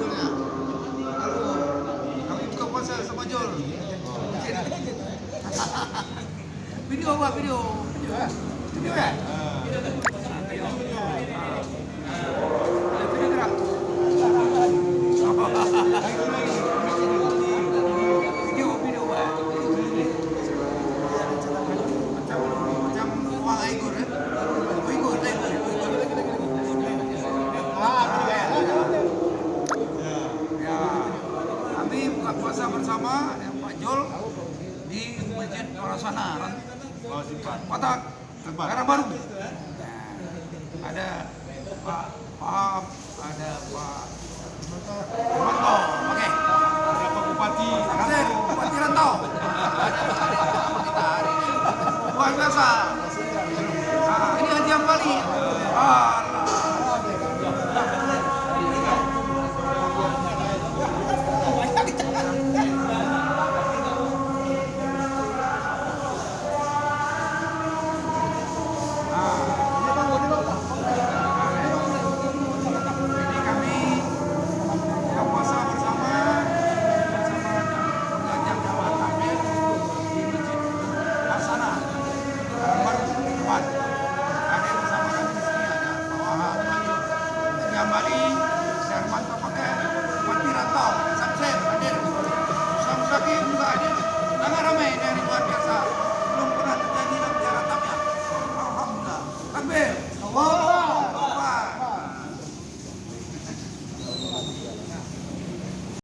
sebetulnya. Halo, kami buka puasa sama Jol. Video apa video? Video ya? Video gerak. Video Pak. Macam uang Igor ya. Igor. Ya, kami buka puasa bersama dengan Pak Jol di Masjid Parasana, Patak, Karangbaru. Ada Pak Paham, ada Pak Manto, oke. Ada Pak Bupati. Ada Bupati Rantau. Luar biasa. Nah, ini Haji Ambali.